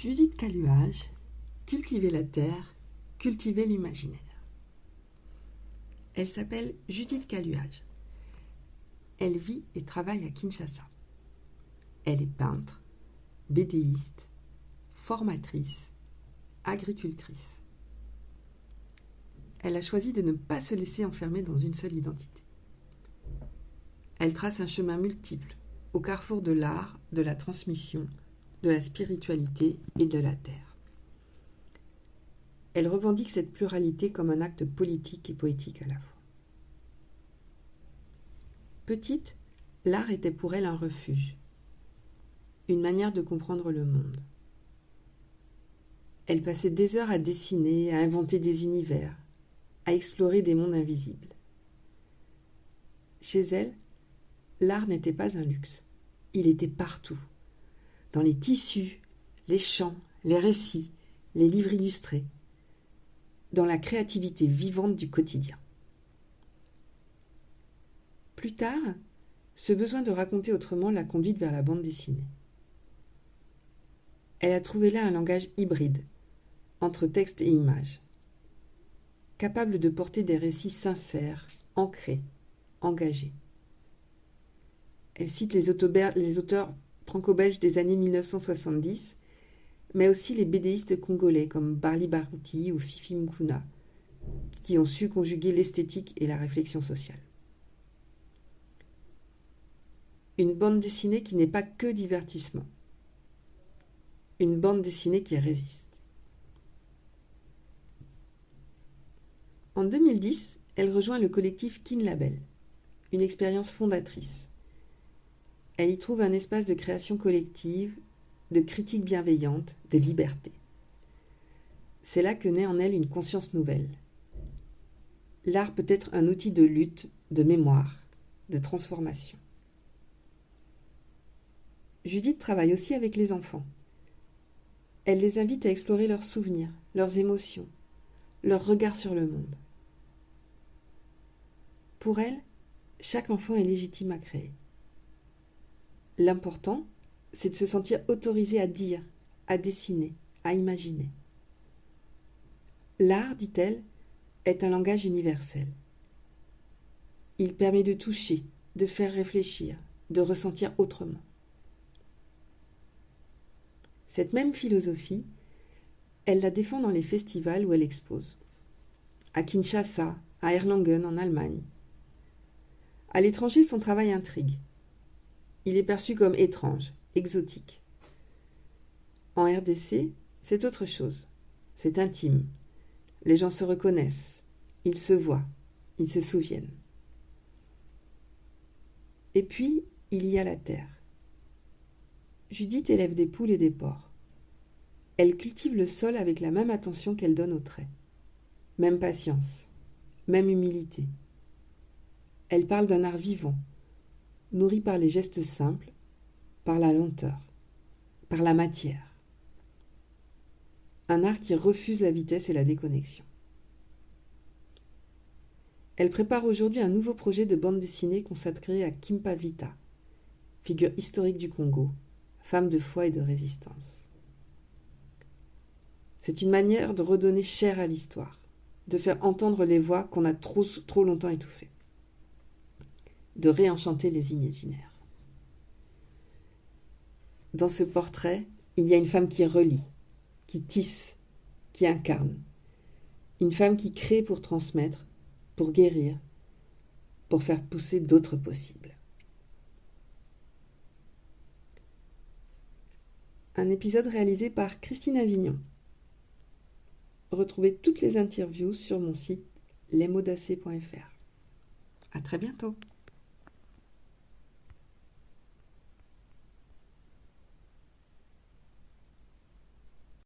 Judith Caluage, cultiver la terre, cultiver l'imaginaire. Elle s'appelle Judith Caluage. Elle vit et travaille à Kinshasa. Elle est peintre, bédéiste, formatrice, agricultrice. Elle a choisi de ne pas se laisser enfermer dans une seule identité. Elle trace un chemin multiple au carrefour de l'art, de la transmission, de la spiritualité et de la terre. Elle revendique cette pluralité comme un acte politique et poétique à la fois. Petite, l'art était pour elle un refuge, une manière de comprendre le monde. Elle passait des heures à dessiner, à inventer des univers, à explorer des mondes invisibles. Chez elle, l'art n'était pas un luxe, il était partout, dans les tissus, les chants, les récits, les livres illustrés, dans la créativité vivante du quotidien. Plus tard, ce besoin de raconter autrement l'a conduite vers la bande dessinée. Elle a trouvé là un langage hybride, entre texte et image, capable de porter des récits sincères, ancrés, engagés. Elle cite les auteurs franco-belges des années 1970, mais aussi les bédéistes congolais comme Barli Barouti ou Fifi Mkouna, qui ont su conjuguer l'esthétique et la réflexion sociale. Une bande dessinée qui n'est pas que divertissement. Une bande dessinée qui résiste. En 2010, elle rejoint le collectif Kin Label, une expérience fondatrice. Elle y trouve un espace de création collective, de critique bienveillante, de liberté. C'est là que naît en elle une conscience nouvelle. L'art peut être un outil de lutte, de mémoire, de transformation. Judith travaille aussi avec les enfants. Elle les invite à explorer leurs souvenirs, leurs émotions, leur regard sur le monde. Pour elle, chaque enfant est légitime à créer. L'important, c'est de se sentir autorisé à dire, à dessiner, à imaginer. L'art, dit-elle, est un langage universel. Il permet de toucher, de faire réfléchir, de ressentir autrement. Cette même philosophie, elle la défend dans les festivals où elle expose. À Kinshasa, à Erlangen en Allemagne. À l'étranger, son travail intrigue. Il est perçu comme étrange, exotique. En RDC, c'est autre chose. C'est intime. Les gens se reconnaissent. Ils se voient. Ils se souviennent. Et puis, il y a la terre. Judith élève des poules et des porcs. Elle cultive le sol avec la même attention qu'elle donne aux traits. Même patience. Même humilité. Elle parle d'un art vivant, nourri par les gestes simples, par la lenteur, par la matière. Un art qui refuse la vitesse et la déconnexion. Elle prépare aujourd'hui un nouveau projet de bande dessinée consacré à Kimpa Vita, figure historique du Congo, femme de foi et de résistance. C'est une manière de redonner chair à l'histoire, de faire entendre les voix qu'on a trop longtemps étouffées, de réenchanter les imaginaires. Dans ce portrait, il y a une femme qui relie, qui tisse, qui incarne. Une femme qui crée pour transmettre, pour guérir, pour faire pousser d'autres possibles. Un épisode réalisé par Christine Avignon. Retrouvez toutes les interviews sur mon site lesmotsdacées.fr. À très bientôt.